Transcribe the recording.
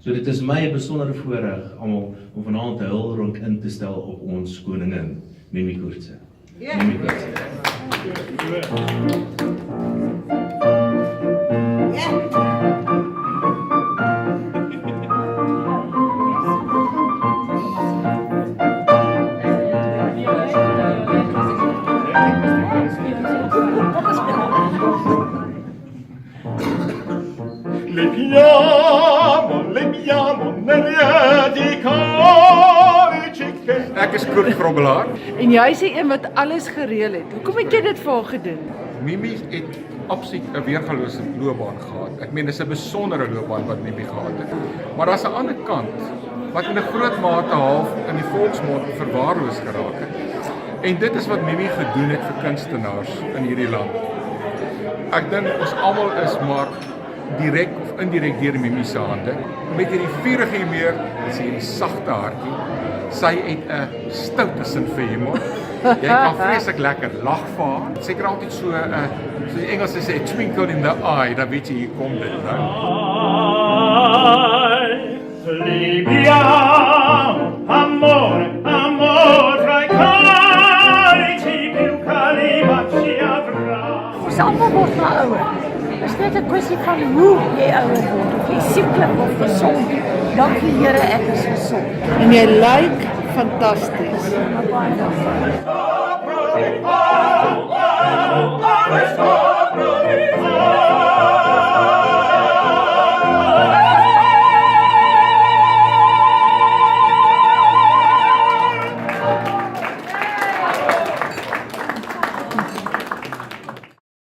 So dit is my 'n besondere voorreg almal om vanaand 'n hulronk in te stel op ons koningin, Mimi Coetzee. Mimi Coetzee. Lepiamo nelle di coriche. Ek is Kurt Grobbelaar. En jy is die een wat alles gereël het. Hoekom het jy dit vir haar gedoen? Mimi het absoluut 'n weergalose loopbaan gehad. Ek meen dis 'n besondere loopbaan wat Mimi gehad het. Maar daar's 'n ander kant wat in 'n groot mate half in die volksmond verwaarloos geraak het. En dit is wat Mimi gedoen het vir kunstenaars in hierdie land. Ek dink ons almal is maar direk of indirek deur Mimi se hande. Met hierdie vurige humeur, is hierdie sagte hartjie. Sy het 'n stoute sin vir humor. Jy kan vreeslik lekker lag vir haar. Seker altyd so 'n soos die Engelse sê, twinkle in the eye, dan weet jy hier kom dit nou. Libia, amore, amore, tra i carici più calibaci avrà. Ons almal word maar ouer. Dit is net 'n kwessie van hoe jy ouer word, of jy sieklik of gesond. Dankie Here, ek is gesond. En jy lyk fantasties. Baie dankie.